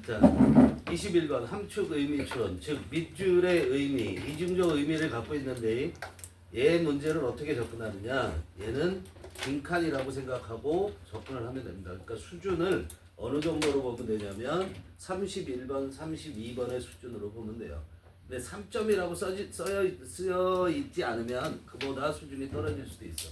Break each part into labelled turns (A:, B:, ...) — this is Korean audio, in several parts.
A: 자, 21번 함축 의미 추론, 즉 밑줄의 의미, 이중적 의미를 갖고 있는데 얘 문제를 어떻게 접근하느냐? 얘는 빈칸이라고 생각하고 접근을 하면 됩니다. 그러니까 수준을 어느 정도로 보면 되냐면 31번, 32번의 수준으로 보면 돼요. 근데 3점이라고 쓰여 있지 않으면 그보다 수준이 떨어질 수도 있어.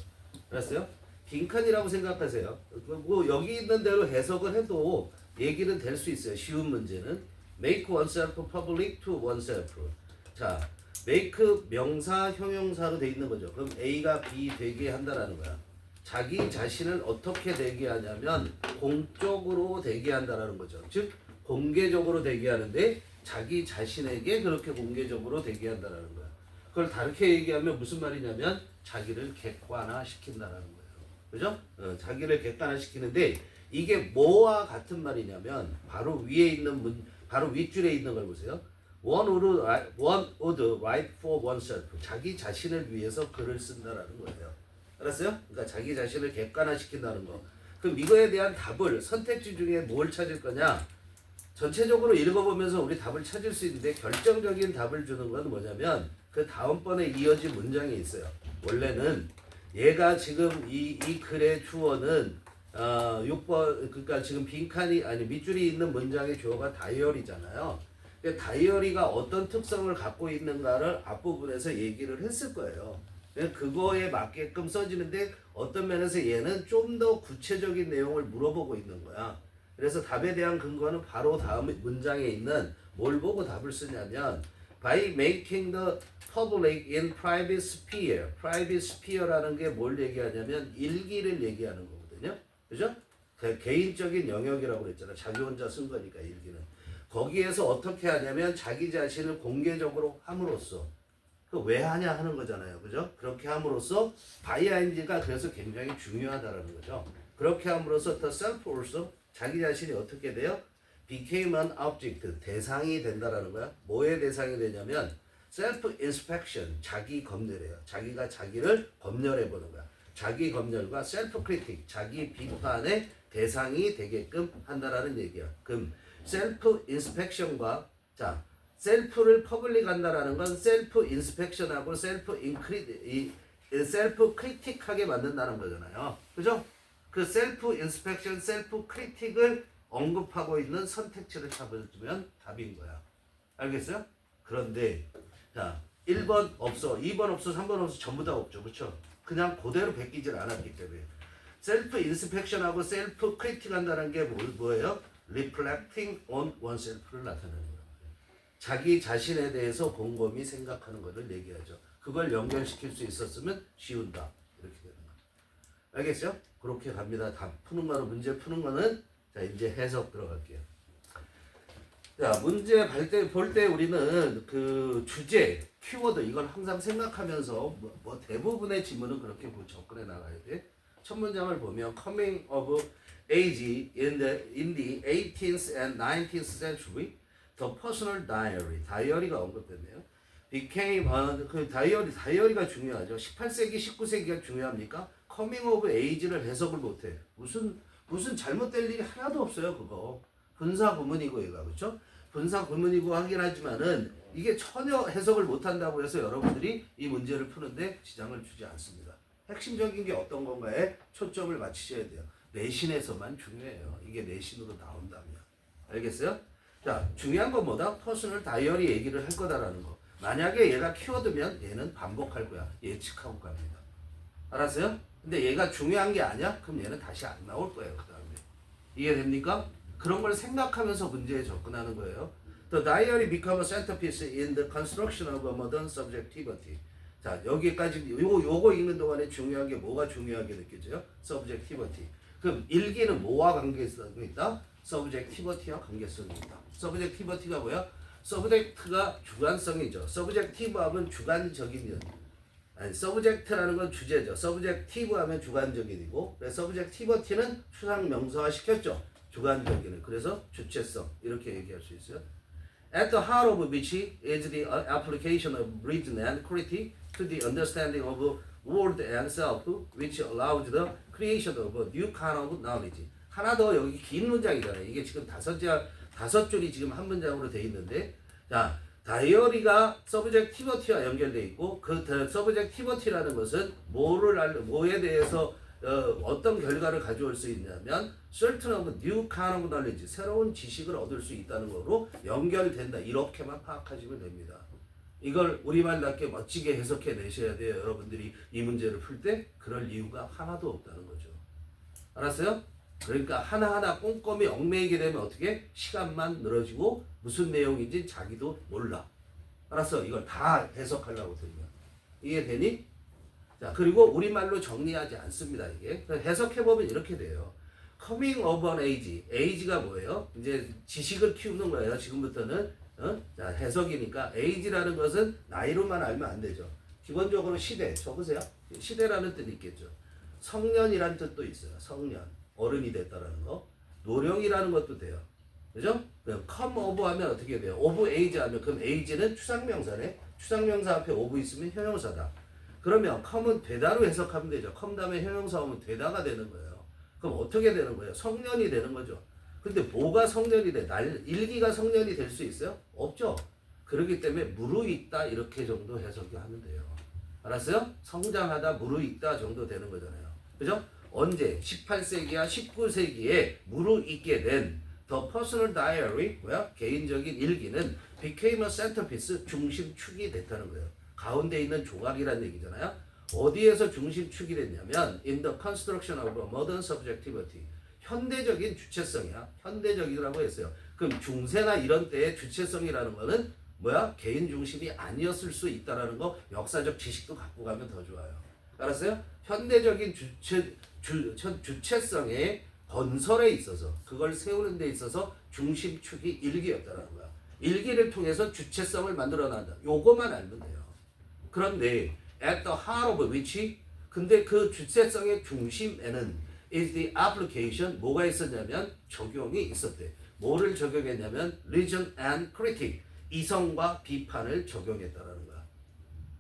A: 알았어요? 빈칸이라고 생각하세요. 뭐 여기 있는 대로 해석을 해도 얘기는 될 수 있어요. 쉬운 문제는 make oneself public to oneself. 자, make 명사 형용사로 돼 있는 거죠. 그럼 A가 B 되게 한다라는 거야. 자기 자신을 어떻게 되게 하냐면 공적으로 되게 한다라는 거죠. 즉 공개적으로 되게 하는데 자기 자신에게 그렇게 공개적으로 되게 한다라는 거야. 그걸 다르게 얘기하면 무슨 말이냐면 자기를 객관화시킨다라는 거예요. 그죠? 자기를 객관화시키는데 이게 뭐와 같은 말이냐면 바로 위에 있는 바로 윗줄에 있는 걸 보세요. One would write for oneself. 자기 자신을 위해서 글을 쓴다라는 거예요. 알았어요? 그러니까 자기 자신을 객관화시킨다는 거. 그럼 이거에 대한 답을 선택지 중에 뭘 찾을 거냐? 전체적으로 읽어보면서 우리 답을 찾을 수 있는데 결정적인 답을 주는 건 뭐냐면 그 다음번에 이어진 문장이 있어요. 원래는 얘가 지금 이 글의 주어는 6번 그러니까 지금 빈칸이 아니 밑줄이 있는 문장의 주어가 다이어리잖아요. 다이어리가 어떤 특성을 갖고 있는가를 앞부분에서 얘기를 했을 거예요. 그거에 맞게끔 써지는데 어떤 면에서 얘는 좀 더 구체적인 내용을 물어보고 있는 거야. 그래서 답에 대한 근거는 바로 다음 문장에 있는 뭘 보고 답을 쓰냐면 by making the public in private sphere. private sphere라는 게 뭘 얘기하냐면 일기를 얘기하는 거거든요. 그죠? 개인적인 영역이라고 그랬잖아. 자기 혼자 쓴 거니까 일기는. 거기에서 어떻게 하냐면 자기 자신을 공개적으로 함으로써 그 왜 하냐 하는 거잖아요. 그죠? 그렇게 함으로써 바이아인지가 그래서 굉장히 중요하다라는 거죠. 그렇게 함으로써 the self also 자기 자신이 어떻게 돼요? became an object 대상이 된다라는 거야. 뭐의 대상이 되냐면 self inspection 자기 검열이에요. 자기가 자기를 검열해 보는 거야. 자기 검열과 self critic 자기 비판의 대상이 되게끔 한다라는 얘기야. 그럼 self inspection과 자 셀프를 퍼블릭 한다라는 건 셀프 인스펙션하고 셀프 크리틱하게 만든다는 거잖아요. 그죠? 그 셀프 인스펙션, 셀프 크리틱을 언급하고 있는 선택지를 잡아주면 답인 거야. 알겠어요? 그런데 자 1번 없어, 2번 없어, 3번 없어, 전부 다 없죠. 그렇죠? 그냥 그대로 베끼질 않았기 때문에 셀프 인스펙션하고 셀프 크리틱 한다는 게 뭐예요? Reflecting on oneself를 나타내는 거예요. 자기 자신에 대해서 곰곰이 생각하는 것을 얘기하죠. 그걸 연결시킬 수 있었으면 쉬운다. 이렇게 되는 거예요. 알겠죠? 그렇게 갑니다. 답 푸는 거는 문제 푸는 거는 자 이제 해석 들어갈게요. 자 문제 볼 때 우리는 그 주제, 키워드 이걸 항상 생각하면서 뭐 대부분의 지문은 그렇게 접근해 나가야 돼. 첫 문장을 보면 coming of age in the 18th and 19th century The personal diary, 다이어리가 언급됐네요. became 그 다이어리가 중요하죠. 18세기, 19세기가 중요합니까? coming of age를 해석을 못해. 무슨 잘못될 일이 하나도 없어요. 그거 분사 구문이고 얘가 그렇죠? 분사 구문이고 하긴 하지만은 이게 전혀 해석을 못한다고 해서 여러분들이 이 문제를 푸는데 지장을 주지 않습니다. 핵심적인 게 어떤 건가에 초점을 맞추셔야 돼요. 내신에서만 중요해요. 이게 내신으로 나온다면. 알겠어요? 자, 중요한 건 뭐다? 퍼스널 다이어리 얘기를 할 거다라는 거. 만약에 얘가 키워드면 얘는 반복할 거야. 예측하고 갑니다. 알았어요? 근데 얘가 중요한 게 아니야? 그럼 얘는 다시 안 나올 거예요. 그 다음에. 이해됩니까? 그런 걸 생각하면서 문제에 접근하는 거예요. The diary become a centerpiece in the construction of a modern subjectivity. 자, 여기까지 요거 읽는 동안에 중요한 게 뭐가 중요하게 느껴져요? subjectivity. 그럼 일기는 뭐와 관계성이 있다? 서브젝티버티와 관계성이 있다. 서브젝티버티가 뭐야? 서브젝트가 주관성이죠. 서브젝티브하면 주관적인 아니 서브젝트라는 건 주제죠. 서브젝티브하면 주관적인이고 서브젝티버티는 추상 명사화 시켰죠. 주관적인을. 그래서 주체성 이렇게 얘기할 수 있어요. At the heart of which is the application of reason and critique to the understanding of world and self, which allows the creation of a new kind of knowledge. 하나 더 여기 긴 문장이잖아요. 이게 지금 5줄이 지금 한 문장으로 돼 있는데, 자, 다이어리가 서브젝티버티와 연결돼 있고, 그 서브젝티버티라는 것은 뭐에 대해서 어떤 결과를 가져올 수 있냐면 certain of new kind of knowledge, 새로운 지식을 얻을 수 있다는 거로 연결된다. 이렇게만 파악하시면 됩니다. 이걸 우리말답게 멋지게 해석해 내셔야 돼요. 여러분들이 이 문제를 풀 때 그럴 이유가 하나도 없다는 거죠. 알았어요? 그러니까 하나하나 꼼꼼히 얽매이게 되면 어떻게? 시간만 늘어지고 무슨 내용인지 자기도 몰라. 알았어? 이걸 다 해석하려고 들면. 이해되니? 자, 그리고 우리말로 정리하지 않습니다. 이게 해석해보면 이렇게 돼요. Coming of an age. age가 뭐예요? 이제 지식을 키우는 거예요. 지금부터는. 자, 해석이니까 age라는 것은 나이로만 알면 안 되죠. 기본적으로 시대. 적으세요. 시대라는 뜻이 있겠죠. 성년이라는 뜻도 있어요. 성년. 어른이 됐다라는 거. 노령이라는 것도 돼요. 그죠? 그럼 come of 하면 어떻게 돼요? of age 하면 그럼 age는 추상명사네. 추상명사 앞에 of 있으면 형용사다. 그러면 come은 되다로 해석하면 되죠. come 다음에 형용사 오면 되다가 되는 거예요. 그럼 어떻게 되는 거예요? 성년이 되는 거죠. 근데 뭐가 성년이 돼? 일기가 성년이 될 수 있어요? 없죠. 그렇기 때문에 무르익다 이렇게 정도 해석이 하면 돼요. 알았어요? 성장하다 무르익다 정도 되는 거잖아요. 그죠? 언제? 18세기야 19세기에 무르익게 된 The Personal Diary, 뭐야? 개인적인 일기는 became a centerpiece, 중심축이 됐다는 거예요. 가운데 있는 조각이라는 얘기잖아요. 어디에서 중심축이 됐냐면 in the construction of a modern subjectivity. 현대적인 주체성이야. 현대적이라고 했어요. 그럼 중세나 이런 때의 주체성이라는 거는 뭐야? 개인 중심이 아니었을 수 있다라는 거 역사적 지식도 갖고 가면 더 좋아요. 알았어요? 현대적인 주체성의 건설에 있어서 그걸 세우는 데 있어서 중심축이 일기였다라는 거야. 일기를 통해서 주체성을 만들어낸다. 요거만 알면 돼요. 그런데 at the heart of which, 근데 그 주체성의 중심에는 is the application, 뭐가 있었냐면 적용이 있었대. 뭐를 적용했냐면 reason and critique, 이성과 비판을 적용했다라는 거야.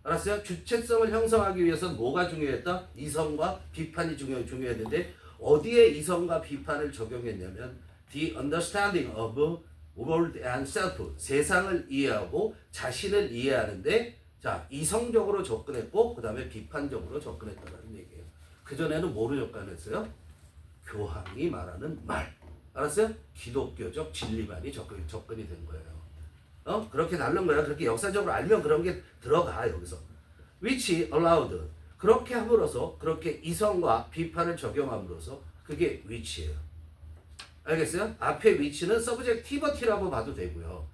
A: 알았어요? 주체성을 형성하기 위해서 뭐가 중요했다? 이성과 비판이 중요했는데 어디에 이성과 비판을 적용했냐면 the understanding of world and self, 세상을 이해하고 자신을 이해하는데 자, 이성적으로 접근했고 그 다음에 비판적으로 접근했다는 얘기예요. 그전에는 뭐로 접근했어요? 교황이 말하는 말. 알았어요? 기독교적 진리만이 접근이 된 거예요. 그렇게 다른 거야. 그렇게 역사적으로 알면 그런 게 들어가 여기서. which allowed, 그렇게 함으로써 그렇게 이성과 비판을 적용함으로써 그게 which예요. 알겠어요? 앞에 which는 subjectivity라고 봐도 되고요.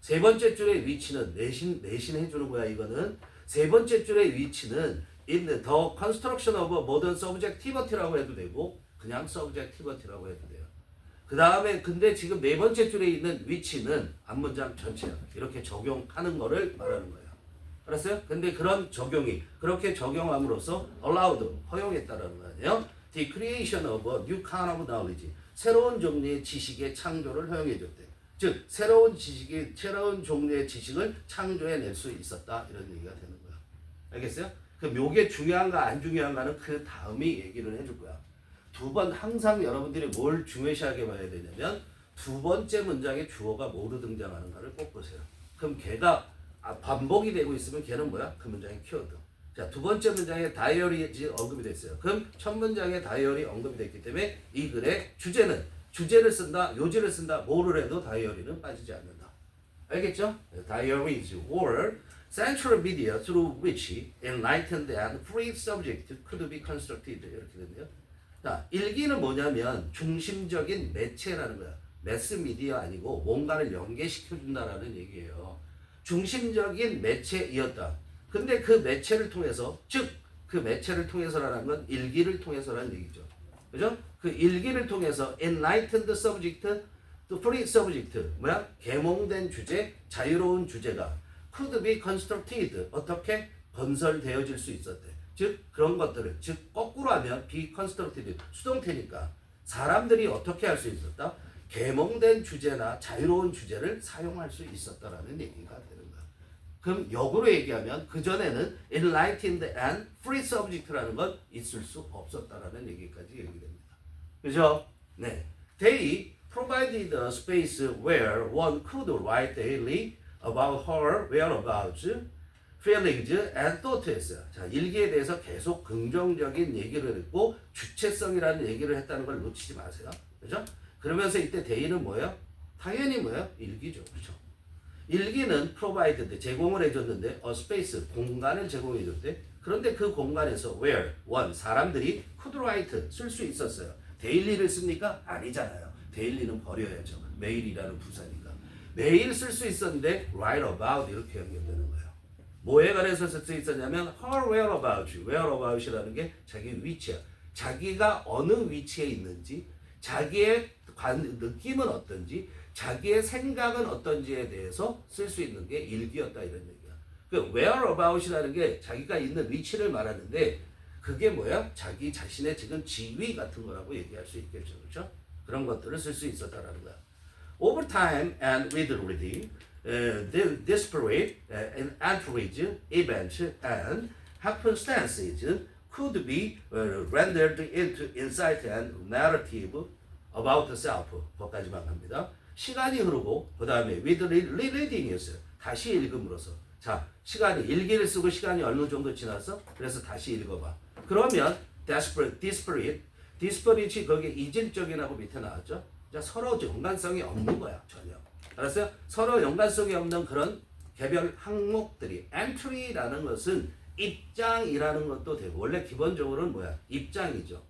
A: 세 번째 줄의 which는 내신 해주는 거야. 이거는 세 번째 줄의 which는 in the construction of a modern subjectivity라고 해도 되고 그냥 subjectivity라고 해도 돼요. 그 다음에 근데 지금 네 번째 줄에 있는 which는 앞문장 전체야. 이렇게 적용하는 거를 말하는 거예요. 알았어요? 근데 그런 적용이 그렇게 적용함으로써 allowed, 허용했다라는 거 아니에요? The creation of a new kind of knowledge, 새로운 종류의 지식의 창조를 허용해줬대. 즉 새로운 종류의 지식을 창조해낼 수 있었다 이런 얘기가 되는 거야. 알겠어요? 그럼 요게 중요한가 안 중요한가는 그 다음이 얘기를 해줄 거야. 두 번 항상 여러분들이 뭘 중요시하게 봐야 되냐면 두 번째 문장에 주어가 뭐로 등장하는가를 꼭 보세요. 그럼 걔가 반복이 되고 있으면 걔는 뭐야? 그 문장의 키워드. 자, 두 번째 문장에 다이어리 언급이 됐어요. 그럼 첫 문장에 다이어리 언급이 됐기 때문에 이 글의 주제를 쓴다, 요지를 쓴다, 뭐를 해도 다이어리는 빠지지 않는다. 알겠죠? Diary is war, central media through which enlightened and free subject could be constructed. 이렇게 됐네요. 자, 일기는 뭐냐면 중심적인 매체라는 거야. 매스미디어 아니고 뭔가를 연계시켜준다라는 얘기예요. 중심적인 매체이었다. 근데 그 매체를 통해서, 즉 그 매체를 통해서라는 건 일기를 통해서라는 얘기죠. 그죠? 그 일기를 통해서 enlightened subject, 또 free subject, 뭐야? 계몽된 주제, 자유로운 주제가 could be constructed, 어떻게 건설되어질 수 있었대. 즉 그런 것들을, 즉 거꾸로 하면 be constructed, 수동태니까 사람들이 어떻게 할 수 있었다? 계몽된 주제나 자유로운 주제를 사용할 수 있었다라는 얘기가 되는 거야. 그럼 역으로 얘기하면 그전에는 enlightened and free subject라는 건 있을 수 없었다라는 얘기까지 얘기됩니다. 그죠? 네. They provided a space where one could write daily about her whereabouts, feelings and thoughts. 자, 일기에 대해서 계속 긍정적인 얘기를 했고 주체성이라는 얘기를 했다는 걸 놓치지 마세요. 그죠? 그러면서 이때 대의는 뭐예요? 당연히 뭐예요? 일기죠. 그렇죠? 일기는 provided 제공을 해줬는데 a space 공간을 제공해줬대. 그런데 그 공간에서 where one 사람들이 could write 쓸 수 있었어요. 데일리를 씁니까? 아니잖아요. 데일리는 버려야죠. 매일이라는 부사니까. 매일 쓸 수 있었는데 write about 이렇게 연결되는 거예요. 뭐에 관해서 쓸 수 있었냐면 her whereabouts, whereabouts이라는 게 자기 위치야. 자기가 어느 위치에 있는지, 자기의 느낌은 어떤지, 자기의 생각은 어떤지에 대해서 쓸 수 있는 게 일기였다 이런 얘기야. 그 whereabouts이라는 게 자기가 있는 위치를 말하는데 그게 뭐야? 자기 자신의 지금 지위 같은 거라고 얘기할 수 있겠죠, 그렇죠? 그런 것들을 쓸 수 있었다라는 거야. Over time and with reading, disparate entourage, events, and happenstances could be rendered into insight and narrative about the self. 거기까지만 갑니다. 시간이 흐르고 그 다음에 with reading이었어요. 다시 읽음으로써. 자, 시간이 일기를 쓰고 시간이 어느 정도 지났어? 그래서 다시 읽어봐. 그러면 disparate이 거기에 이질적인하고 밑에 나왔죠. 자, 서로 연관성이 없는 거야 전혀. 알았어요? 서로 연관성이 없는 그런 개별 항목들이 entry라는 것은 입장이라는 것도 되고 원래 기본적으로는 뭐야? 입장이죠.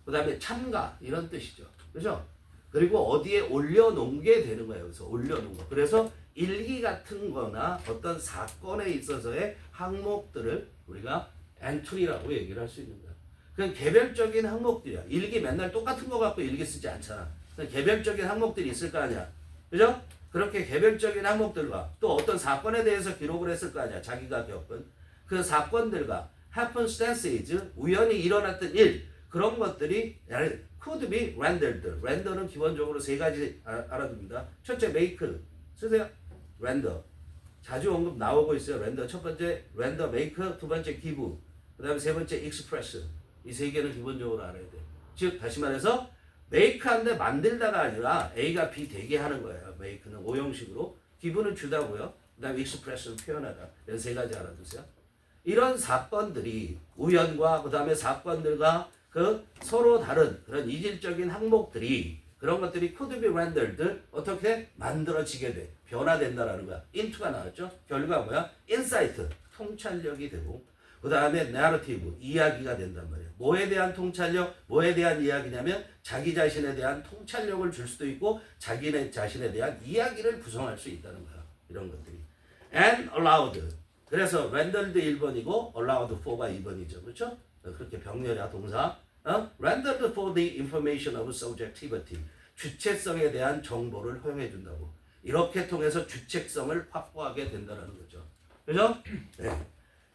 A: 그 다음에 참가 이런 뜻이죠. 그죠? 그리고 어디에 올려놓은 게 되는 거예요. 여기서 올려놓은 거. 그래서 일기 같은 거나 어떤 사건에 있어서의 항목들을 우리가 entry라고 얘기를 할 수 있는 거야. 그냥 개별적인 항목들이야. 일기 맨날 똑같은 거 갖고 일기 쓰지 않잖아. 개별적인 항목들이 있을 거 아니야. 그죠? 그렇게 개별적인 항목들과 또 어떤 사건에 대해서 기록을 했을 거 아니야. 자기가 겪은 그 사건들과 happenstances 우연히 일어났던 일 그런 것들이 could be rendered. render는 기본적으로 세 가지 알아둡니다. 첫째 make 쓰세요. render 자주 언급 나오고 있어요. render 첫 번째 render make 두 번째 give 그 다음에 세 번째 express 이 세 개는 기본적으로 알아야 돼. 즉 다시 말해서 make한데 만들다가 아니라 A가 B 되게 하는 거예요. make는 오형식으로 기분을 주다고요. 그 다음에 express는 표현하다. 이런 세 가지 알아두세요. 이런 사건들이 우연과 그 다음에 사건들과 그 서로 다른 그런 이질적인 항목들이 그런 것들이 could be rendered 어떻게 만들어지게 돼. 변화된다라는 거야. into가 나왔죠. 결과 뭐야? insight 통찰력이 되고 그 다음에 narrative 이야기가 된단 말이에요. 뭐에 대한 통찰력, 뭐에 대한 이야기냐면 자기 자신에 대한 통찰력을 줄 수도 있고 자기네 자신에 대한 이야기를 구성할 수 있다는 거야. 이런 것들이. and allowed. 그래서 rendered 1번이고 allowed for가 2번이죠. 그렇죠? 그렇게 병렬이야 동사. rendered for the information of subjectivity. 주체성에 대한 정보를 허용해 준다고. 이렇게 통해서 주체성을 확보하게 된다는 거죠. 그죠? 네.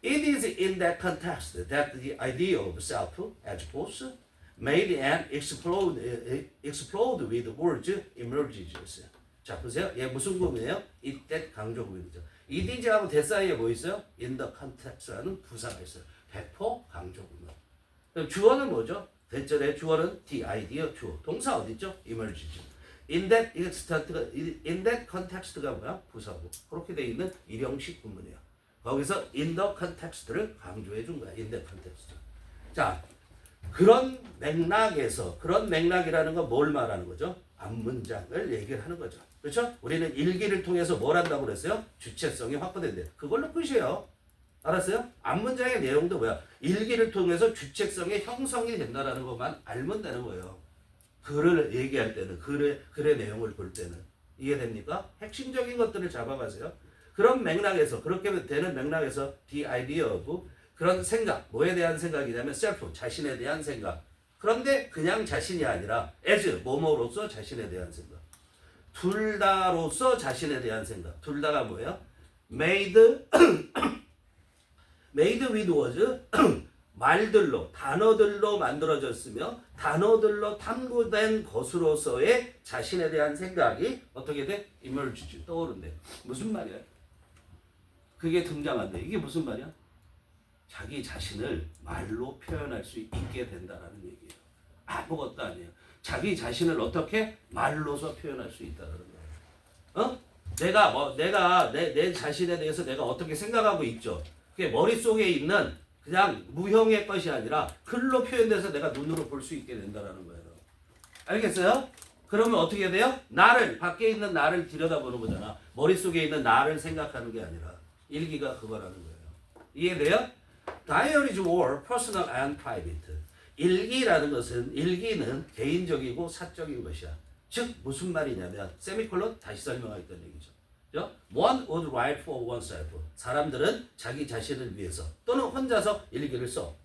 A: It is in that context that the idea of self as force made and explode with words emerges. 자 보세요. 얘 무슨 구문이에요? it that 강조 구문이죠. it is하고 that 사이에 뭐 있어요? in the context라는 부사가 있어요. 배포 강조 구문. 그럼 주어는 뭐죠? 대절의 주어는 the idea 주어. 동사 어디 있죠? emerges. in that context가 뭐야? 부사고. 그렇게 돼 있는 일형식 구문이에요. 거기서 in the context를 강조해 준 거야. in the context. 자, 그런 맥락에서 그런 맥락이라는 건 뭘 말하는 거죠? 앞문장을 얘기를 하는 거죠. 그렇죠? 우리는 일기를 통해서 뭘 한다고 그랬어요? 주체성이 확보된대. 그걸로 끝이에요. 알았어요? 앞문장의 내용도 뭐야? 일기를 통해서 주체성의 형성이 된다라는 것만 알면 되는 거예요. 글을 얘기할 때는 글의 내용을 볼 때는 이해됩니까? 핵심적인 것들을 잡아가세요. 그런 맥락에서 그렇게 되는 맥락에서 the idea of 그런 생각 뭐에 대한 생각이냐면 self 자신에 대한 생각 그런데 그냥 자신이 아니라 as 뭐뭐로서 자신에 대한 생각 둘 다로서 자신에 대한 생각 둘 다가 뭐예요? made with words 말들로 단어들로 만들어졌으며 단어들로 탐구된 것으로서의 자신에 대한 생각이 어떻게 돼? emerge 떠오른대. 무슨 말이야? 그게 등장한대. 이게 무슨 말이야? 자기 자신을 말로 표현할 수 있게 된다라는 얘기예요. 아무것도 아니에요. 자기 자신을 어떻게 말로서 표현할 수 있다는 거예요. 내가 내 자신에 대해서 내가 어떻게 생각하고 있죠. 그게 머릿속에 있는 그냥 무형의 것이 아니라 글로 표현돼서 내가 눈으로 볼 수 있게 된다는 거예요. 알겠어요? 그러면 어떻게 돼요? 나를, 밖에 있는 나를 들여다보는 거잖아. 머릿속에 있는 나를 생각하는 게 아니라. 일기가 그거라는 거예요. 이해돼요? Diaries were personal and private. 일기는 개인적이고 사적인 것이야. 즉 무슨 말이냐면 세미콜론 다시 설명하겠다는 얘기죠. One would write for oneself. 사람들은 자기 자신을 위해서 또는 혼자서 일기를 써.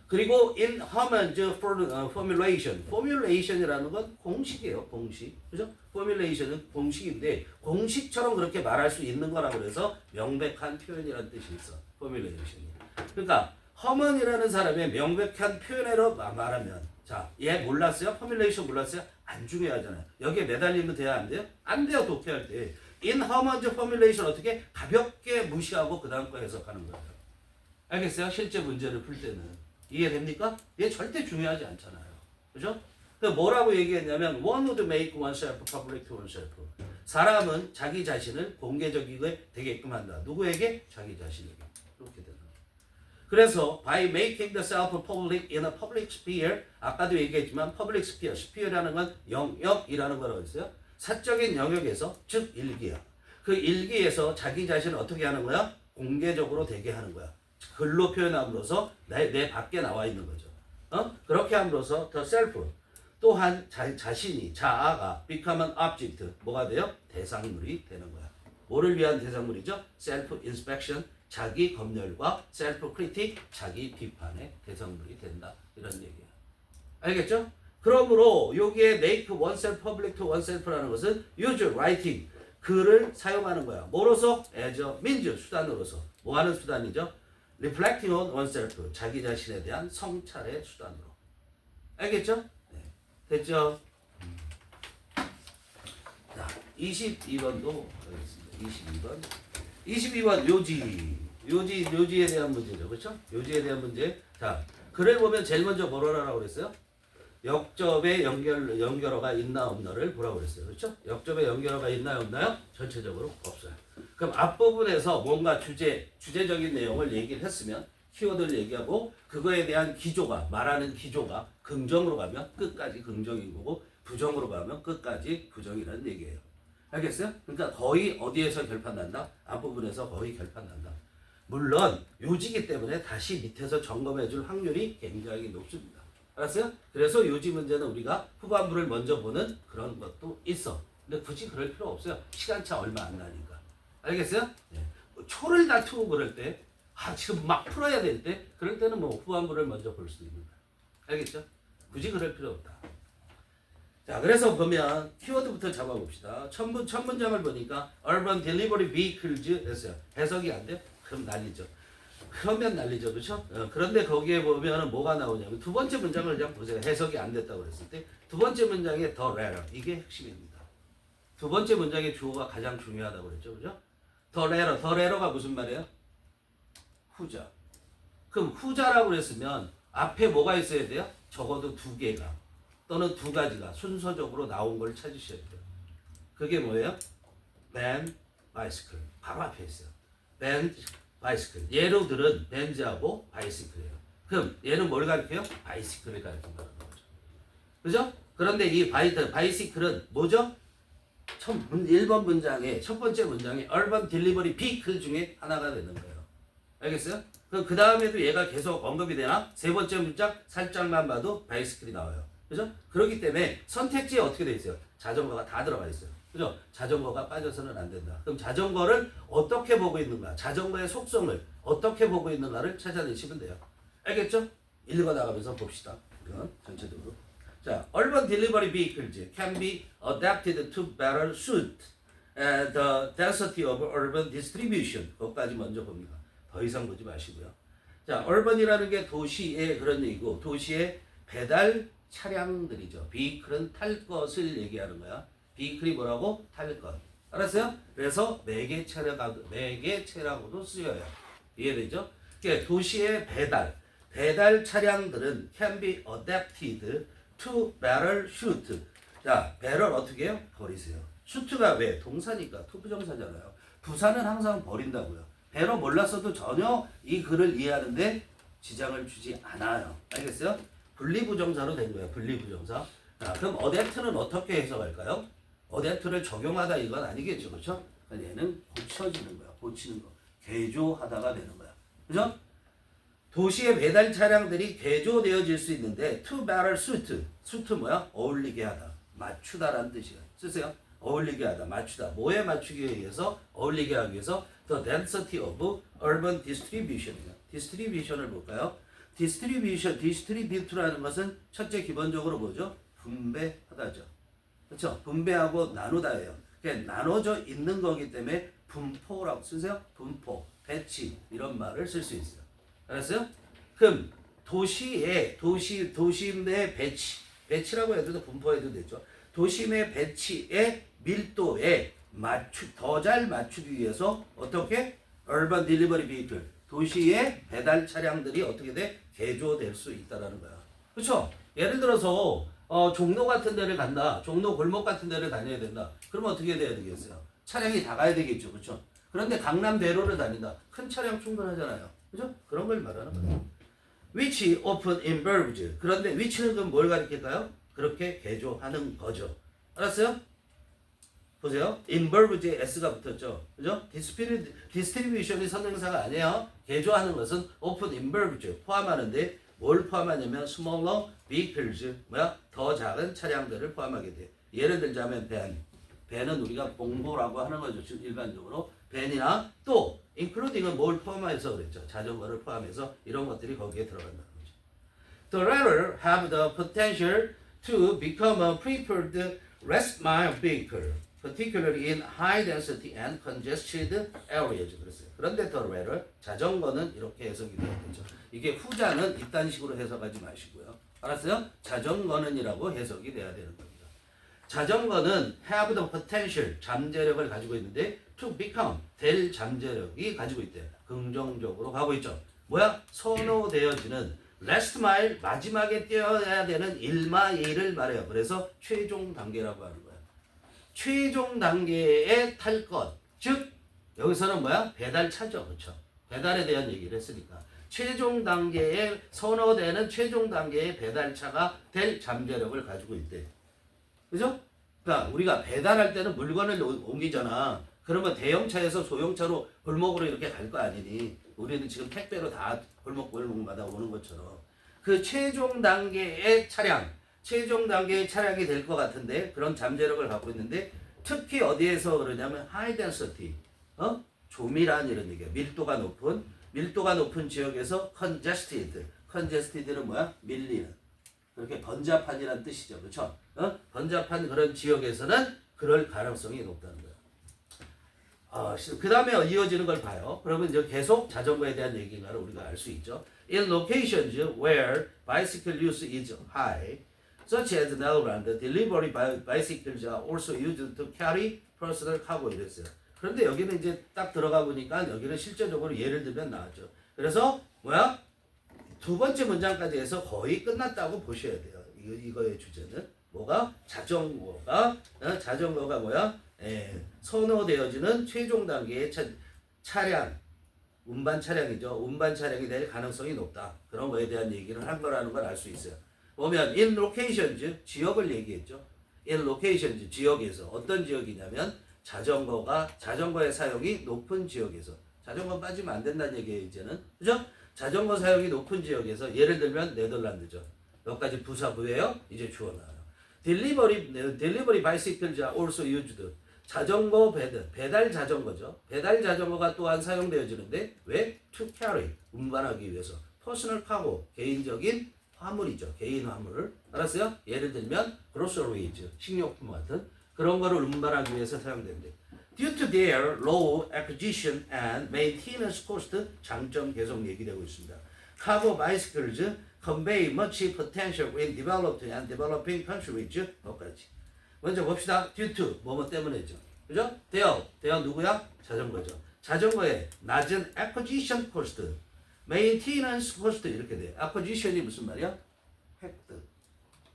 A: 그리고 in Hammond's formulation. formulation이라는 건 공식이에요. 공식. 그죠? formulation은 공식인데 공식처럼 그렇게 말할 수 있는 거라고 그래서 명백한 표현이라는 뜻이 있어. formulation이. 그러니까 허먼이라는 사람의 명백한 표현으로 말하면 자, 얘 몰랐어요? 포뮬레이션 몰랐어요? 안 중요하잖아요. 여기에 매달리면 돼야 안 돼요? 안 돼요. 독해할 때. In Hammond's formulation 어떻게? 가볍게 무시하고 그 다음 거 해석하는 거예요. 알겠어요? 실제 문제를 풀 때는. 이해됩니까? 얘 절대 중요하지 않잖아요. 그죠? 뭐라고 얘기했냐면 one would make oneself public to oneself. 사람은 자기 자신을 공개적이게 되게끔 한다. 누구에게? 자기 자신에게. 이렇게 되는 거예요. 그래서 by making the self public in a public sphere, 아까도 얘기했지만 public sphere, sphere라는 건 영역이라는 거라고 했어요. 사적인 영역에서, 즉 일기야. 그 일기에서 자기 자신을 어떻게 하는 거야? 공개적으로 되게 하는 거야. 글로 표현함으로써 내 밖에 나와 있는 거죠. 그렇게 함으로써 the self, 또한 자신이, 자아가 become an object, 뭐가 돼요? 대상물이 되는 거야. 뭐를 위한 대상물이죠? self inspection, 자기 검열과 self critic, 자기 비판의 대상물이 된다. 이런 얘기예요. 알겠죠? 그러므로 여기에 make oneself public to oneself라는 것은 use writing, 글을 사용하는 거야. 뭐로서? as a means, 수단으로서. 뭐 하는 수단이죠? reflecting on oneself, 자기 자신에 대한 성찰의 수단으로. 알겠죠? 네. 됐죠? 자, 22번도 하겠습니다. 22번 요지에 대한 문제죠. 그렇죠? 요지에 대한 문제. 자, 글을 보면 제일 먼저 뭐라고 그랬어요? 역접의 연결어가 있나 없나를 보라고 그랬어요. 그렇죠? 역접의 연결어가 있나요 없나요? 전체적으로 없어요. 그럼 앞부분에서 뭔가 주제적인 내용을 얘기를 했으면 키워드를 얘기하고 그거에 대한 기조가, 말하는 기조가 긍정으로 가면 끝까지 긍정인 거고 부정으로 가면 끝까지 부정이라는 얘기예요. 알겠어요? 그러니까 거의 어디에서 결판난다? 앞부분에서 거의 결판난다. 물론 요지기 때문에 다시 밑에서 점검해 줄 확률이 굉장히 높습니다. 알았어요? 그래서 요지 문제는 우리가 후반부를 먼저 보는 그런 것도 있어. 근데 굳이 그럴 필요 없어요. 시간차 얼마 안 나니까. 알겠어요? 네. 초를 다투고 그럴 때, 지금 막 풀어야 될 때, 그럴 때는 뭐 후반부를 먼저 볼 수도 있는 거야. 알겠죠? 굳이 그럴 필요 없다. 자, 그래서 보면 키워드부터 잡아봅시다. 첫 문장을 보니까 urban delivery vehicles 했어요. 해석이 안 돼요? 그럼 난리죠. 그러면 난리죠. 그렇죠? 그런데 거기에 보면 뭐가 나오냐면 두 번째 문장을 그냥 보세요. 해석이 안 됐다고 그랬을 때 두 번째 문장의 the latter, 이게 핵심입니다. 두 번째 문장의 주어가 가장 중요하다고 그랬죠. 그죠? the latter가 무슨 말이에요? 후자. 그럼 후자라고 그랬으면 앞에 뭐가 있어야 돼요? 적어도 두 개가 또는 두 가지가 순서적으로 나온 걸 찾으셔야 돼요. 그게 뭐예요? band, bicycle. 바로 앞에 있어요. band, bicycle. 얘로 들은 벤즈하고 바이시클이에요. 그럼 얘는 뭘 가리켜요? 바이시클을 가리킨다는 거죠. 그죠? 그런데 이 바이시클은 뭐죠? 1번 문장의 첫 번째 문장의 urban delivery vehicle 중에 하나가 되는 거예요. 알겠어요? 그럼 그 다음에도 얘가 계속 언급이 되나? 세 번째 문장 살짝만 봐도 바이시클이 나와요. 그죠? 그렇기 때문에 선택지에 어떻게 돼 있어요? 자전거가 다 들어가 있어요. 그죠? 자전거가 빠져서는 안 된다. 그럼 자전거를 어떻게 보고 있는가? 자전거의 속성을 어떻게 보고 있는가를 찾아내시면 돼요. 알겠죠? 읽어 나가면서 봅시다. 이건 전체적으로. 자, urban delivery vehicles can be adapted to better suit the density of urban distribution. 그것까지 먼저 봅니다. 더 이상 보지 마시고요. 자, urban이라는 게 도시의 그런 얘기고 도시의 배달 차량들이죠. vehicle은 탈 것을 얘기하는 거야. vehicle이 뭐라고? 탈 것. 알았어요? 그래서 매개체라고도 쓰여요. 이해되죠? 그러니까 도시의 배달 차량들은 can be adapted to barrel shoot. 자, 배럴 어떻게 해요? 버리세요. 슈트가 왜? 동사니까 투부정사잖아요. 부사는 항상 버린다고요. 배러 몰랐어도 전혀 이 글을 이해하는데 지장을 주지 않아요. 알겠어요? 분리부정사로 된 거예요. 분리부정사. 자, 그럼 어댑트는 어떻게 해석할까요? 어댑트를 적용하다 이건 아니겠죠. 그렇죠? 얘는 고쳐지는 거야. 고치는 거. 개조하다가 되는 거야. 그죠? 도시의 배달 차량들이 개조되어질 수 있는데 to barrel suit. suit 뭐야? 어울리게 하다. 맞추다라는 뜻이야. 쓰세요. 어울리게 하다. 맞추다. 뭐에 맞추기 위해서? 어울리게 하기 위해서 the density of urban distribution이야. distribution을 볼까요? distribute라는 것은 첫째 기본적으로 뭐죠? 분배하다죠. 그렇죠? 분배하고 나누다예요. 그러니까 나눠져 있는 거기 때문에 분포라고 쓰세요. 분포, 배치 이런 말을 쓸 수 있어요. 알았어요? 그럼 도시의 배치라고 해도 분포해도 되죠. 도심의 배치의 밀도에 더 잘 맞추기 위해서 어떻게 urban delivery vehicle 도시의 배달 차량들이 어떻게 돼? 개조될 수 있다라는 거야. 그렇죠? 예를 들어서 종로 같은 데를 간다. 종로 골목 같은 데를 다녀야 된다. 그러면 어떻게 돼야 되겠어요? 차량이 다 가야 되겠죠. 그렇죠? 그런데 강남대로를 다닌다. 큰 차량 충분하잖아요. 그죠? 그런 걸 말하는 거예요. which often involves. 그런데 which는 그럼 뭘 가리킬까요? 그렇게 개조하는 거죠. 알았어요? 보세요. involves에 s가 붙었죠. 그죠? distribution이 선행사가 아니에요. 개조하는 것은 often involves 포함하는데 뭘 포함하냐면 smaller vehicles 더 작은 차량들을 포함하게 돼. 예를 들자면 밴은 우리가 봉보라고 하는 거죠. 일반적으로 밴이나 또 including은 뭘 포함해서 그랬죠. 자전거를 포함해서 이런 것들이 거기에 들어간다는 거죠. The latter have the potential to become a preferred last mile vehicle, particularly in high density and congested areas. 그랬어요. 그런데 the latter 자전거는 이렇게 해석이 되어야 되죠. 이게 후자는 이딴 식으로 해석하지 마시고요. 알았어요? 자전거는이라고 해석이 돼야 되는 겁니다. 자전거는 have the potential 잠재력을 가지고 있는데 to become 될 잠재력이 가지고 있대요. 긍정적으로 가고 있죠. 뭐야? 선호되어지는 last mile 마지막에 뛰어야 되는 1마일을 말해요. 그래서 최종 단계라고 하는 거야. 최종 단계에 탈 것. 즉 여기서는 뭐야? 배달차죠. 그렇죠? 배달에 대한 얘기를 했으니까. 최종 단계에 선호되는 최종 단계의 배달차가 될 잠재력을 가지고 있대. 그죠? 그러니까 우리가 배달할 때는 물건을 옮기잖아. 그러면 대형차에서 소형차로 골목으로 이렇게 갈 거 아니니. 우리는 지금 택배로 다 골목마다 오는 것처럼. 그 최종 단계의 차량이 될 것 같은데 그런 잠재력을 갖고 있는데 특히 어디에서 그러냐면 high density, 조밀한 이런 얘기야. 밀도가 높은 지역에서 congested는 뭐야? 밀리는. 그렇게 번잡한이라는 뜻이죠. 그렇죠? 번잡한 그런 지역에서는 그럴 가능성이 높다는 거예요. 그 다음에 이어지는 걸 봐요. 그러면 이제 계속 자전거에 대한 얘기인가를 우리가 알 수 있죠. In locations where bicycle use is high, such as Netherlands, delivery bicycles are also used to carry personal cargo 이랬어요. 그런데 여기는 이제 딱 들어가 보니까 여기는 실제적으로 예를 들면 나왔죠. 그래서 뭐야? 두 번째 문장까지 해서 거의 끝났다고 보셔야 돼요. 이거의 주제는 뭐가? 자전거가 뭐야? 선호되어지는 최종 단계의 차량, 운반 차량이죠. 운반 차량이 될 가능성이 높다. 그런 거에 대한 얘기를 한 거라는 걸 알 수 있어요. 보면 in locations 지역을 얘기했죠. in locations 지역에서 어떤 지역이냐면 자전거의 사용이 높은 지역에서 자전거 빠지면 안 된다는 얘기예요. 이제는 그죠? 자전거 사용이 높은 지역에서 예를 들면 네덜란드죠. 몇 가지 부사부예요. 이제 주어 나와요. Delivery bicycles are also used. 자전거 배달 자전거죠. 배달 자전거가 또한 사용되어지는데 왜? To carry 운반하기 위해서. Personal cargo 개인적인 화물이죠. 개인 화물을 알았어요? 예를 들면 groceries 식료품 같은 그런 거를 운반하기 위해서 사용되는데 due to their low acquisition and maintenance cost 장점 계속 얘기되고 있습니다. Cargo bicycles convey much potential in developed and developing countries. 똑같이. 먼저 봅시다. due to 뭐뭐 때문에죠. 그죠? 대여 누구야? 자전거죠. 자전거의 낮은 acquisition cost, maintenance cost 이렇게 돼. acquisition이 무슨 말이야? 획득.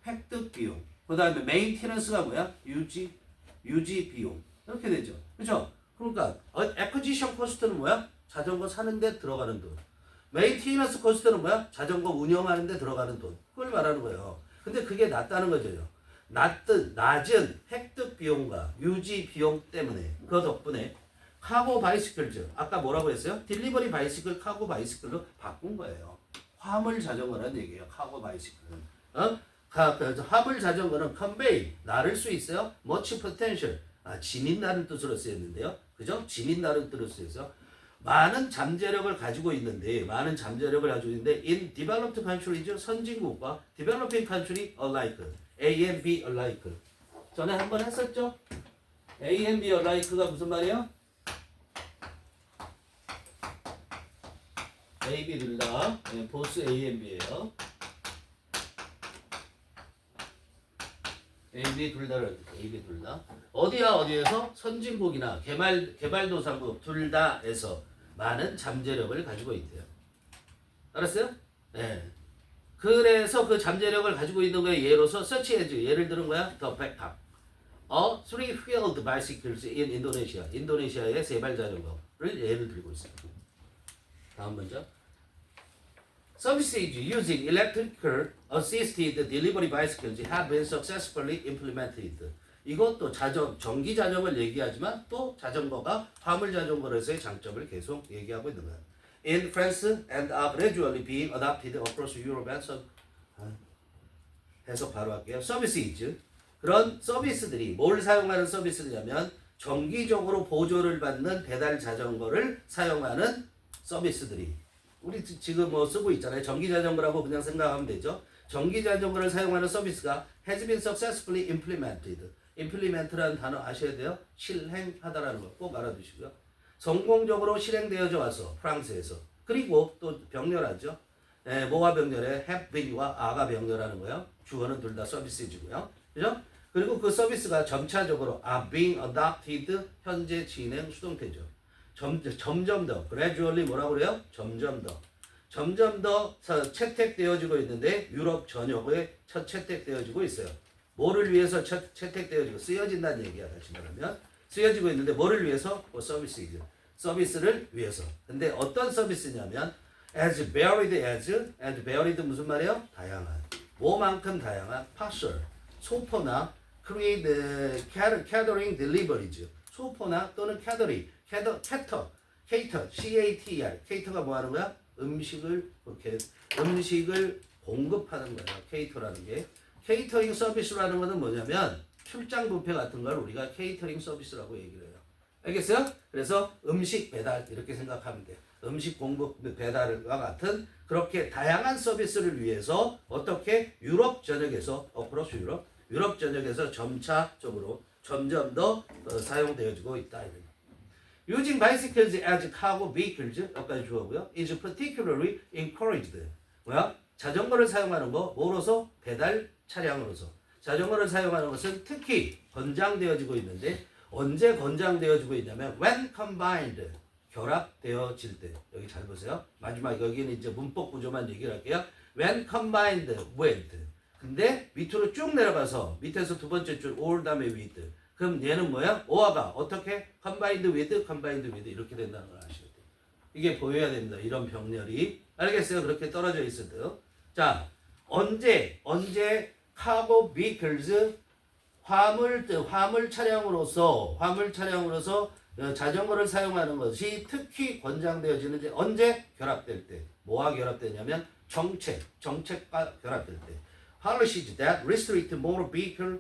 A: 획득 비용. 그 다음에 메인테넌스가 뭐야? 유지 비용. 이렇게 되죠. 그죠? 그러니까 acquisition cost는 뭐야? 자전거 사는데 들어가는 돈. 메인테넌스 코스트는 뭐야? 자전거 운영하는데 들어가는 돈. 그걸 말하는 거예요. 근데 그게 낮다는 거죠. 낮은 획득 비용과 유지 비용 때문에 그 덕분에 카고 바이시클즈 아까 뭐라고 했어요? 딜리버리 바이시클 카고 바이시클로 바꾼 거예요. 화물 자전거라는 얘기예요. 카고 바이시클은. 화물 자전거는 convey 나를 수 있어요. much potential 지닌 나는 뜻으로 쓰였는데요. 그죠? 지닌 나는 뜻으로 쓰여서 많은 잠재력을 가지고 있는데 in developed countries 선진국과 developing country alike A and B alike 전에 한번 했었죠? A and B alike가 무슨 말이에요? A, B 둘 다 보스 A and B예요. A, B 둘 다를 A, B 둘 다 어디에서 선진국이나 개발도상국 둘 다에서 많은 잠재력을 가지고 있대요. 알았어요? 네. 그래서 그 잠재력을 가지고 있는 거에 예로서 such as 예를 들은 거야. The backpack. three-wheeled bicycles in Indonesia. 인도네시아의 세발 자전거를 예를 들고 있어요. 다음 문제. Services using electrical assisted delivery bicycles have been successfully implemented. 이것도 전기 자전거를 얘기하지만 또 자전거가 화물 자전거로서의 장점을 계속 얘기하고 있는 거야. In France and are gradually being adopted across Europe and some 해석 바로 할게요. Services 그런 서비스들이 뭘 사용하는 서비스냐면 정기적으로 보조를 받는 배달 자전거를 사용하는 서비스들이 우리 지금 뭐 쓰고 있잖아요. 전기 자전거라고 그냥 생각하면 되죠. 전기 자전거를 사용하는 서비스가 has been successfully implemented. implement라는 단어 아셔야 돼요. 실행하다라는 거 꼭 알아두시고요. 성공적으로 실행되어져 와서 프랑스에서 그리고 또 병렬하죠. 뭐가 병렬해? have been과 are가 병렬하는 거예요. 주어는 둘 다 서비스이고요. 그죠? 그리고 그 서비스가 점차적으로 are being adopted 현재 진행 수동태죠. 점점 더 gradually 뭐라고 그래요? 점점 더 채택되어지고 있는데 유럽 전역에 채택되어지고 있어요. 뭐를 위해서 채택되어지고 쓰여진다는 얘기야. 다시 말하면 쓰여지고 있는데 뭐를 위해서? 서비스이죠. 서비스를 위해서. 근데 어떤 서비스냐면 as varied 무슨 말이에요? 다양한. 뭐만큼 다양한? partial. 소포나 create catering deliveries. 소포나 또는 cater, cater, cater가 뭐 하는 거야? 음식을 공급하는 거야. cater라는 게. 케이터링 서비스라는 것은 뭐냐면 출장 뷔페 같은 걸 우리가 케이터링 서비스라고 얘기를 해요. 알겠어요? 그래서 음식 배달 이렇게 생각하면 돼. 음식 공급 배달과 같은 그렇게 다양한 서비스를 위해서 어떻게 유럽 전역에서 어크로스 유럽 전역에서 점차적으로 점점 더 사용되어지고 있다. Using bicycles as cargo vehicles 여기까지 주어고요. is particularly encouraged. 뭐야? 자전거를 사용하는 거 뭐로서? 배달 차량으로서. 자전거를 사용하는 것은 특히 권장되어지고 있는데 언제 권장되어지고 있냐면 when combined 결합되어질 때. 여기 잘 보세요. 마지막 여기는 이제 문법 구조만 얘기를 할게요. when combined with. 근데 밑으로 쭉 내려가서 밑에서 두 번째 줄 or 다음에 with. 그럼 얘는 뭐야? or가 어떻게? combined with 이렇게 된다는 걸 아셔야 돼요. 이게 보여야 됩니다. 이런 병렬이. 알겠어요? 그렇게 떨어져 있어도. 자, 언제 카고 비클즈 화물 차량으로서 자전거를 사용하는 것이 특히 권장되어지는지 언제 결합될 때 뭐와 결합되냐면 정책과 결합될 때 policies that restrict motor vehicle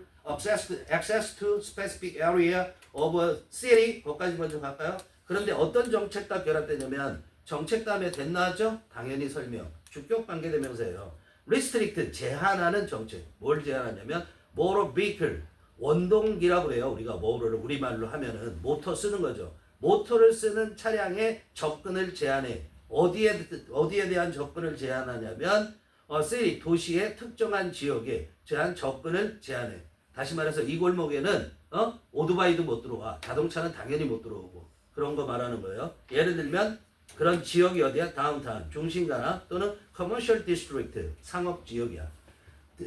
A: access to specific area of a city 거기까지 먼저 갈까요? 그런데 어떤 정책과 결합되냐면 정책 다음에 됐나죠? 당연히 설명 주격 관계대명사예요. restrict 제한하는 정책 뭘 제한하냐면 motor vehicle 원동기라고 해요. 우리가 뭐를 우리말로 하면은 모터 쓰는 거죠. 모터를 쓰는 차량의 접근을 제한해. 어디에 대한 접근을 제한하냐면 city 도시의 특정한 지역에 접근을 제한해. 다시 말해서 이 골목에는 오토바이도 못 들어와. 자동차는 당연히 못 들어오고 그런 거 말하는 거예요. 예를 들면 그런 지역이 어디야? 다운타운 중심가나 또는 커머셜 디스트릭트 상업 지역이야.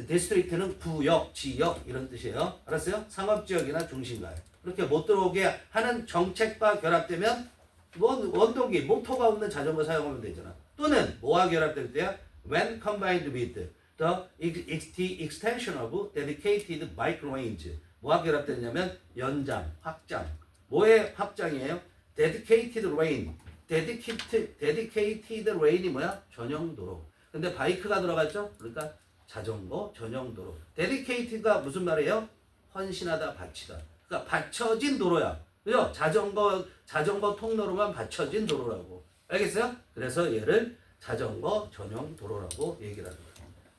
A: 디스트릭트는 구역, 지역 이런 뜻이에요. 알았어요? 상업지역이나 중심가에 그렇게 못 들어오게 하는 정책과 결합되면 원동기, 모터가 없는 자전거 사용하면 되잖아. 또는 뭐와 결합될 때야? When combined with the extension of dedicated bike range. 뭐와 결합되냐면 연장, 확장. 뭐의 확장이에요? dedicated lane. dedicated lane이 뭐야? 전용 도로. 근데 바이크가 들어갔죠? 그러니까 자전거 전용 도로. dedicated가 무슨 말이에요? 헌신하다, 바치다. 그러니까 받쳐진 도로야. 그죠? 자전거 통로로만 받쳐진 도로라고. 알겠어요? 그래서 얘를 자전거 전용 도로라고 얘기를 하는 거예요.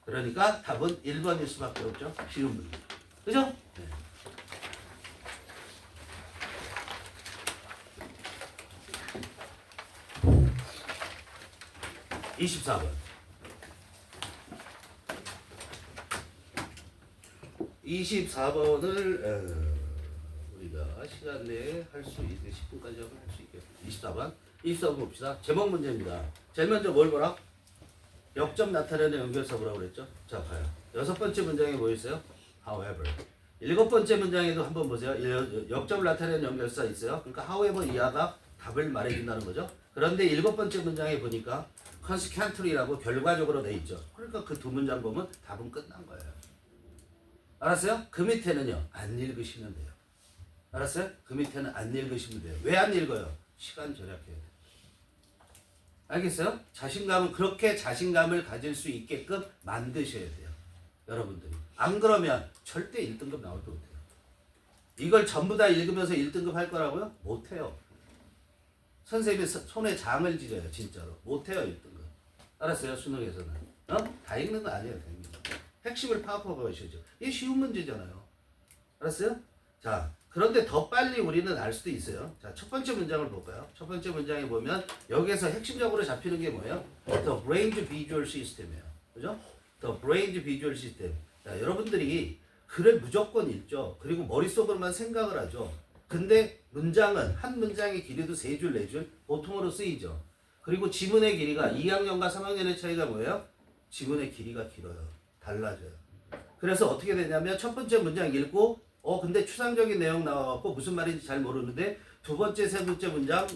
A: 그러니까 답은 1번일 수밖에 없죠. 쉬운 문제. 그죠? 네. 24번. 24번을 우리가 시간 내에 할 수 있게 10분까지 하면 할 수 있게. 24번. 24번 봅시다. 제목 문제입니다. 제일 먼저 뭘 보라? 역점 나타내는 연결사 보라고 그랬죠? 자, 봐요. 6번째 문장에 뭐 있어요? However. 7번째 문장에도 한번 보세요. 역점을 나타내는 연결사 있어요. 그러니까 however 이하가 답을 말해준다는 거죠. 그런데 7번째 문장에 보니까 consequently라고 결과적으로 돼 있죠. 그러니까 그 두 문장 보면 답은 끝난 거예요. 알았어요? 그 밑에는요. 안 읽으시면 돼요. 알았어요? 그 밑에는 안 읽으시면 돼요. 왜 안 읽어요? 시간 절약해야 돼요. 알겠어요? 자신감은 그렇게 자신감을 가질 수 있게끔 만드셔야 돼요. 여러분들이. 안 그러면 절대 1등급 나올도 못해요. 이걸 전부 다 읽으면서 1등급 할 거라고요? 못해요. 선생님이 손에 장을 지져요. 진짜로. 못해요. 1등급. 알았어요? 수능에서는. 다 읽는 거 아니에요. 핵심을 파악하고 가셔야죠. 이게 쉬운 문제잖아요. 알았어요? 자, 그런데 더 빨리 우리는 알 수도 있어요. 자, 첫 번째 문장을 볼까요? 첫 번째 문장에 보면 여기에서 핵심적으로 잡히는 게 뭐예요? The Brain's Visual System이에요. 그죠? The Brain's Visual System. 자, 여러분들이 글을 무조건 읽죠. 그리고 머릿속으로만 생각을 하죠. 근데 문장은 한 문장의 길이도 3줄, 4줄 보통으로 쓰이죠. 그리고 지문의 길이가 2학년과 3학년의 차이가 뭐예요? 지문의 길이가 길어요. 달라져요. 그래서 어떻게 되냐면 첫 번째 문장 읽고 근데 추상적인 내용 나와갖고 무슨 말인지 잘 모르는데 두 번째, 세 번째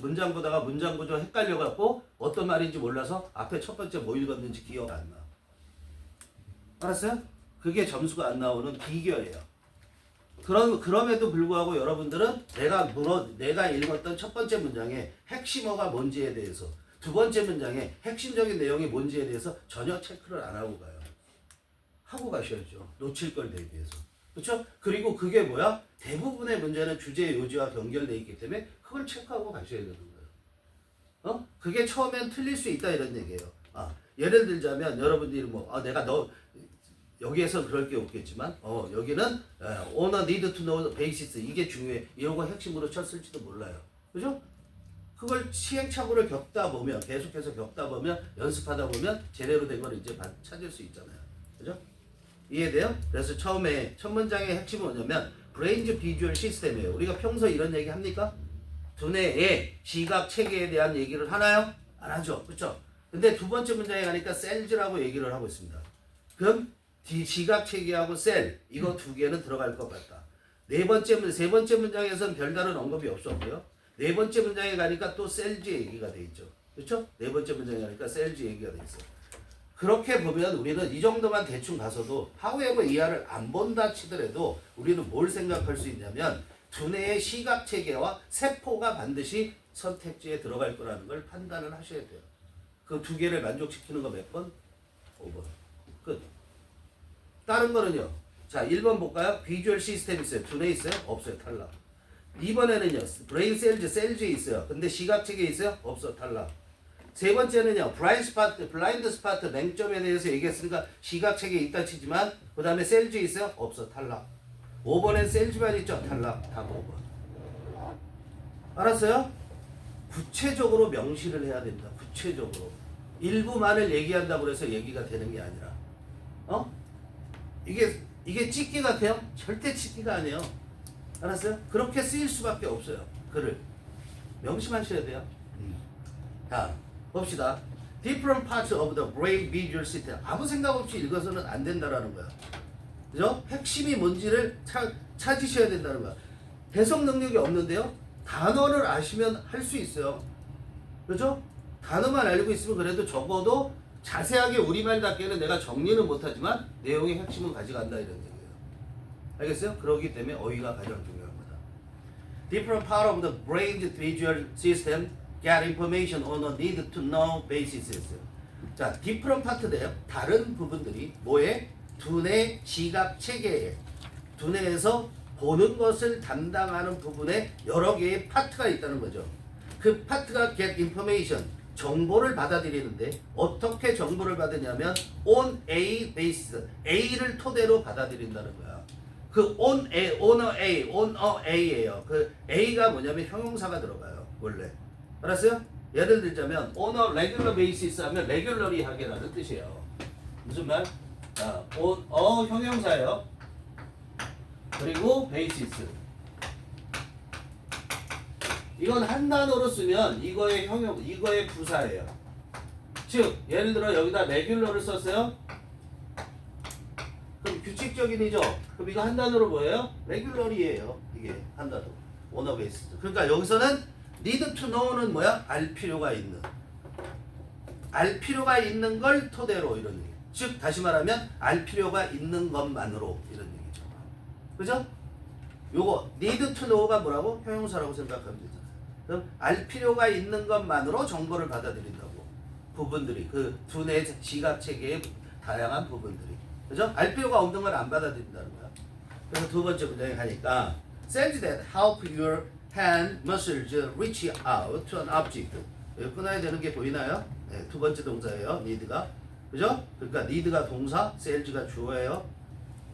A: 문장 보다가 문장 구조 헷갈려갖고 어떤 말인지 몰라서 앞에 첫 번째 뭐 읽었는지 기억 안 나. 알았어요? 그게 점수가 안 나오는 비결이에요. 그럼에도 불구하고 여러분들은 내가 읽었던 첫 번째 문장의 핵심어가 뭔지에 대해서 두 번째 문장의 핵심적인 내용이 뭔지에 대해서 전혀 체크를 안 하고 가요. 하고 가셔야죠. 놓칠 걸 대비해서. 그렇죠? 그리고 그게 뭐야? 대부분의 문제는 주제 요지와 연결되어 있기 때문에 그걸 체크하고 가셔야 되는 거예요. 그게 처음엔 틀릴 수 있다 이런 얘기예요. 예를 들자면 여러분들이 내가 여기에서 그럴 게 없겠지만 여기는 owner need to know the basis 이게 중요해. 이런 거 핵심으로 쳤을지도 몰라요. 그죠? 그걸 시행착오를 겪다 보면 계속해서 겪다 보면 연습하다 보면 제대로 된 걸 이제 찾을 수 있잖아요. 그죠? 이해돼요? 그래서 처음에 첫 문장의 핵심은 뭐냐면 Brain's Visual System이에요. 우리가 평소 이런 얘기 합니까? 두뇌의 시각 체계에 대한 얘기를 하나요? 안 하죠. 그렇죠? 근데 두 번째 문장에 가니까 셀즈라고 얘기를 하고 있습니다. 그럼 시각 체계하고 셀 이거 두 개는 들어갈 것 같다. 세 번째 문장에서는 별다른 언급이 없었고요. 네 번째 문장에 가니까 또 셀즈 얘기가 돼 있죠. 그렇죠? 네 번째 문장에 가니까 셀즈 얘기가 돼 있어요. 그렇게 보면 우리는 이 정도만 대충 봐서도 however 이하를 안 본다 치더라도 우리는 뭘 생각할 수 있냐면 두뇌의 시각 체계와 세포가 반드시 선택지에 들어갈 거라는 걸 판단을 하셔야 돼요. 그 두 개를 만족시키는 거 몇 번? 5번. 끝. 다른 거는요. 자, 1번 볼까요? 비주얼 시스템 있어요. 두뇌 있어요? 없어요. 탈락. 2번에는요. 브레인 셀즈에 있어요. 근데 시각 체계에 있어요? 없어. 탈락. 세 번째는요. 블라인드 스파트 맹점에 대해서 얘기했으니까 시각 체계에 있다 치지만 그 다음에 셀즈에 있어요? 없어. 탈락. 5번엔 셀즈만 있죠? 탈락. 답 5번. 알았어요? 구체적으로 명시를 해야 된다. 구체적으로. 일부만을 얘기한다고 해서 얘기가 되는 게 아니라 이게 찍기 같아요? 절대 찍기가 아니에요. 알았어요? 그렇게 쓰일 수밖에 없어요. 글을 명심하셔야 돼요. 자, 봅시다. Different parts of the brain visual system. 아무 생각 없이 읽어서는 안 된다라는 거야. 그죠? 핵심이 뭔지를 찾으셔야 된다는 거야. 해석 능력이 없는데요. 단어를 아시면 할 수 있어요. 그죠? 단어만 알고 있으면 그래도 적어도 자세하게 우리말답게는 내가 정리는 못하지만 내용의 핵심은 가져간다 이런 얘기예요. 알겠어요? 그렇기 때문에 어휘가 가장 중요한 거다. Different part of the brain's visual system get information on a need to know basis. 자, different part인데요. 다른 부분들이 뭐에? 두뇌 지각 체계에 두뇌에서 보는 것을 담당하는 부분에 여러 개의 파트가 있다는 거죠. 그 파트가 get information, 정보를 받아들이는데 어떻게 정보를 받으냐면 on A basis, A를 토대로 받아들인다는 거야. 그 on A, on a A예요. 그 A가 뭐냐면 형용사가 들어가요. 원래. 알았어요? 예를 들자면 on a regular basis 하면 regularly 하게라는 뜻이에요. 무슨 말? 자, on a 형용사예요. 그리고 basis. 이건 한 단어로 쓰면 이거의 이거의 부사예요. 즉, 예를 들어 여기다 regular를 썼어요. 그럼 규칙적인이죠. 그럼 이거 한 단어로 뭐예요? regular이에요. 이게 한 단어. on a basis. 그러니까 여기서는 need to know는 뭐야? 알 필요가 있는. 알 필요가 있는 걸 토대로 이런 얘기. 즉, 다시 말하면 알 필요가 있는 것만으로 이런 얘기죠. 그죠? 요거 need to know가 뭐라고? 형용사라고 생각하면 되잖아요. 그럼 알 필요가 있는 것만으로 정보를 받아들인다고. 부분들이 그 두뇌 지각 체계의 다양한 부분들이. 그죠? 알 필요가 없는 걸 안 받아들인다는 거야. 그래서 두 번째 문장에 가니까 cells that help your hand muscles reach out to an object. 여기 끊어야 되는 게 보이나요? 네, 두 번째 동사예요. need가. 그죠? 그러니까 need가 동사, cells가 주어예요.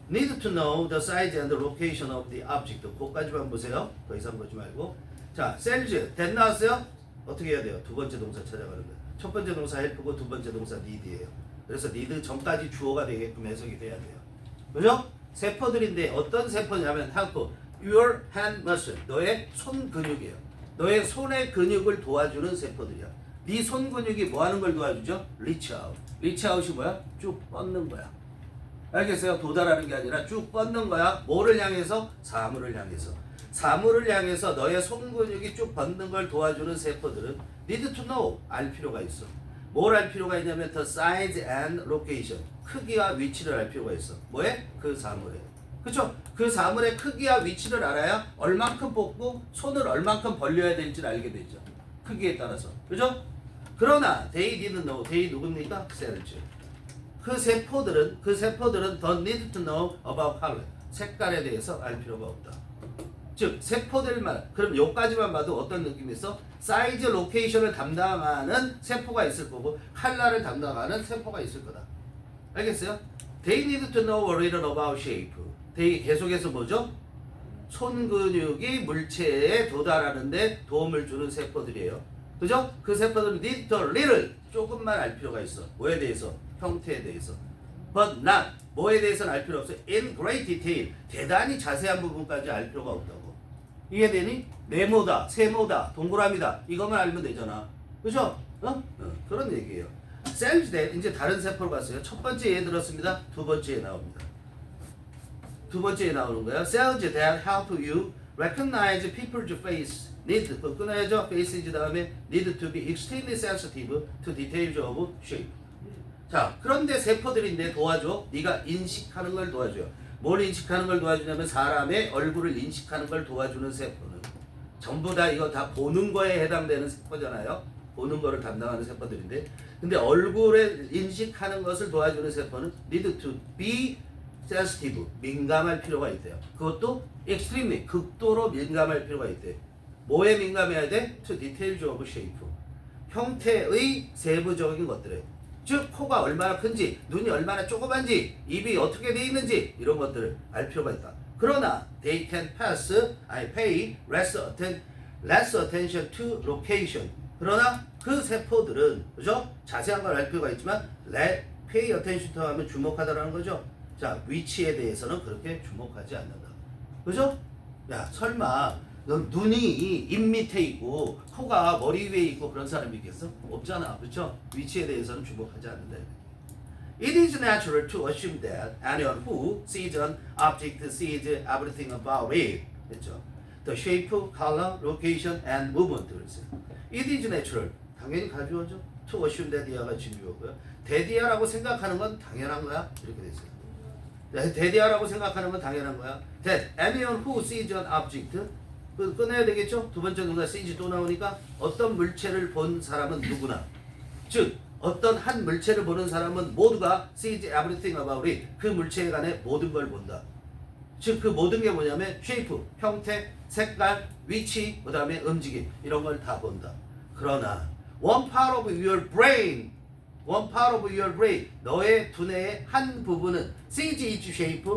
A: need to know the size and the location of the object. 그것까지만 보세요. 더 이상 보지 말고. 자, cells that 나왔어요? 어떻게 해야 돼요? 두 번째 동사 찾아가는 거예요. 첫 번째 동사 help고 두 번째 동사 need예요. 그래서 need 전까지 주어가 되게끔 해석이 돼야 돼요. 그죠? 세포들인데 어떤 세포냐면 help your hand muscle. 너의 손 근육이에요. 너의 손의 근육을 도와주는 세포들이야. 네 손 근육이 뭐 하는 걸 도와주죠? reach out. reach out이 뭐야? 쭉 뻗는 거야. 알겠어요? 도달하는 게 아니라 쭉 뻗는 거야. 뭐를 향해서? 사물을 향해서. 사물을 향해서 너의 손 근육이 쭉 뻗는 걸 도와주는 세포들은 need to know. 알 필요가 있어. 뭘 알 필요가 있냐면 the size and location. 크기와 위치를 알 필요가 있어. 뭐에? 그 사물에. 그쵸? 그 사물의 크기와 위치를 알아야 얼만큼 뽑고 손을 얼만큼 벌려야 될지를 알게 되죠. 크기에 따라서. 그죠? 그러나 they didn't know. they 누굽니까? cells. 그 세포들은 don't need to know about color. 색깔에 대해서 알 필요가 없다. 즉 세포들만 그럼 요까지만 봐도 어떤 느낌이 있어? 사이즈 로케이션을 담당하는 세포가 있을 거고 컬러를 담당하는 세포가 있을 거다. 알겠어요? They need to know a little about shape. they 계속해서 뭐죠? 손 근육이 물체에 도달하는데 도움을 주는 세포들이에요. 그죠? 그 세포들은 need to little 조금만 알 필요가 있어. 뭐에 대해서? 형태에 대해서. But not 뭐에 대해서는 알 필요 없어. In great detail 대단히 자세한 부분까지 알 필요가 없다고. 이해되니? 네모다, 세모다, 동그라미다 이것만 알면 되잖아. 그죠? 그런 얘기예요. cells that 이제 다른 세포로 갔어요. 첫 번째 예 들었습니다. 두 번째에 나옵니다. 두 번째에 나오는 거야. cells that help you recognize people's face. need 그거 끊어야죠. faces 다음에 need to be extremely sensitive to details of shape. 자, 그런데 세포들인데 도와줘. 네가 인식하는 걸 도와줘요. 뭘 인식하는 걸 도와주냐면 사람의 얼굴을 인식하는 걸 도와주는 세포는 전부 다 이거 다 보는 거에 해당되는 세포잖아요. 보는 거를 담당하는 세포들인데 근데 얼굴에 인식하는 것을 도와주는 세포는 need to be sensitive. 민감할 필요가 있대요. 그것도 extremely 극도로 민감할 필요가 있대. 뭐에 민감해야 돼? To details of shape. 형태의 세부적인 것들에. 즉 코가 얼마나 큰지, 눈이 얼마나 조그만지, 입이 어떻게 돼 있는지 이런 것들을 알 필요가 있다. 그러나 they can pay less attention to location. 그러나 그 세포들은 그죠? 자세한 걸 알 필요가 있지만 pay attention to 하면 주목하다라는 거죠. 자, 위치에 대해서는 그렇게 주목하지 않는다. 그죠? 야, 설마 너 눈이 입 밑에 있고 코가 머리 위에 있고 그런 사람이 있겠어? 없잖아. 그렇죠? 위치에 대해서는 주목하지 않는다. It is natural to assume that anyone who sees an object sees everything about it. 그렇죠? The shape, color, location, and movement. It is natural. 당연히 가주어죠. To assume that 이하가 주어고요. 대디아라고 생각하는 건 당연한 거야. 이렇게 돼 있어요. 대디아라고 생각하는 건 당연한 거야. That anyone who sees an object 끊어야 되겠죠? 두 번째 누가 sees 또 나오니까 어떤 물체를 본 사람은 누구나. 즉 어떤 한 물체를 보는 사람은 모두가 sees everything about it. 그 물체에 관해 모든 걸 본다. 즉 그 모든 게 뭐냐면 shape, 형태, 색깔, 위치, 그 다음에 움직임 이런 걸 다 본다. 그러나 one part of your brain, 너의 두뇌의 한 부분은 sees its shape,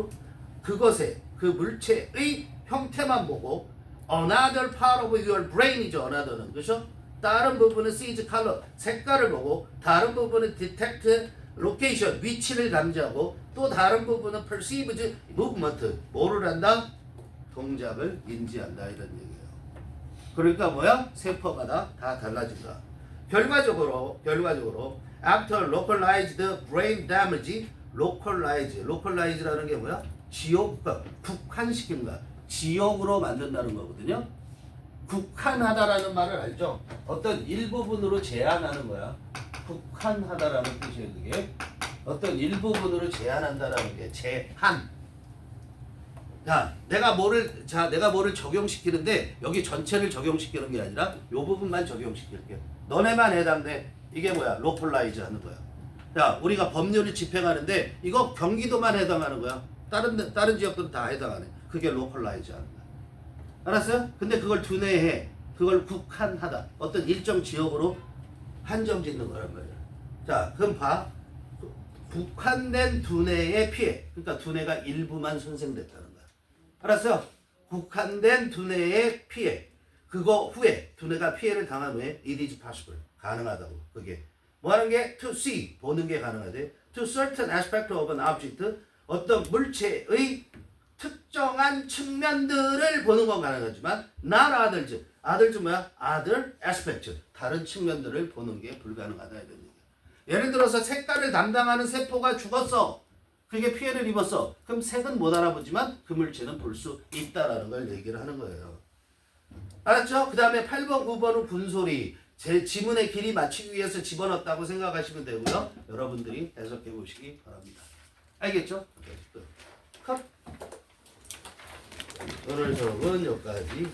A: 그것의 그 물체의 형태만 보고 another part of your brain이죠. another는 그렇죠? 다른 부분은 sees color, 색깔을 보고 다른 부분은 detect location, 위치를 감지하고 또 다른 부분은 perceives movement, 뭐를 한다? 동작을 인지한다 이런 얘기예요. 그러니까 뭐야? 세포마다 다 달라진다. 결과적으로 after localized brain damage, localize라는 게 뭐야? 지역과 국한시킨 거야. 지역으로 만든다는 거거든요. 국한하다라는 말을 알죠? 어떤 일부분으로 제한하는 거야. 국한하다라는 뜻이에요. 그게 어떤 일부분으로 제한한다라는 게 제한. 내가 뭐를 적용시키는데 여기 전체를 적용시키는 게 아니라 요 부분만 적용시킬게. 너네만 해당돼. 이게 뭐야? 로컬라이즈 하는 거야. 자, 우리가 법률을 집행하는데 이거 경기도만 해당하는 거야. 다른 지역들은 다 해당하네. 그게 로컬라이즈 하는 거야. 알았어요? 근데 그걸 두뇌에 그걸 국한하다. 어떤 일정 지역으로 한정 짓는 거란 말이야. 자, 그럼 봐. 국한된 두뇌의 피해. 그러니까 두뇌가 일부만 손상됐다는 거야. 알았어요? 국한된 두뇌의 피해. 그거 후에 두뇌가 피해를 당한 후에 it is possible. 가능하다고. 그게 뭐 하는 게 to see. 보는 게 가능하대. To certain aspect of an object. 어떤 물체의 특정한 측면들을 보는 건 가능하지만 not others. others 뭐야? other aspects. 다른 측면들을 보는 게 불가능하다 이런 얘기야. 예를 들어서 색깔을 담당하는 세포가 죽었어. 그게 피해를 입었어. 그럼 색은 못 알아보지만 그 물체는 볼 수 있다라는 걸 얘기를 하는 거예요. 알았죠? 그 다음에 8번, 9번은 분소리. 제 지문의 길이 맞추기 위해서 집어넣었다고 생각하시면 되고요. 여러분들이 해석해 보시기 바랍니다. 알겠죠? 컷. 오늘 수업은 여기까지.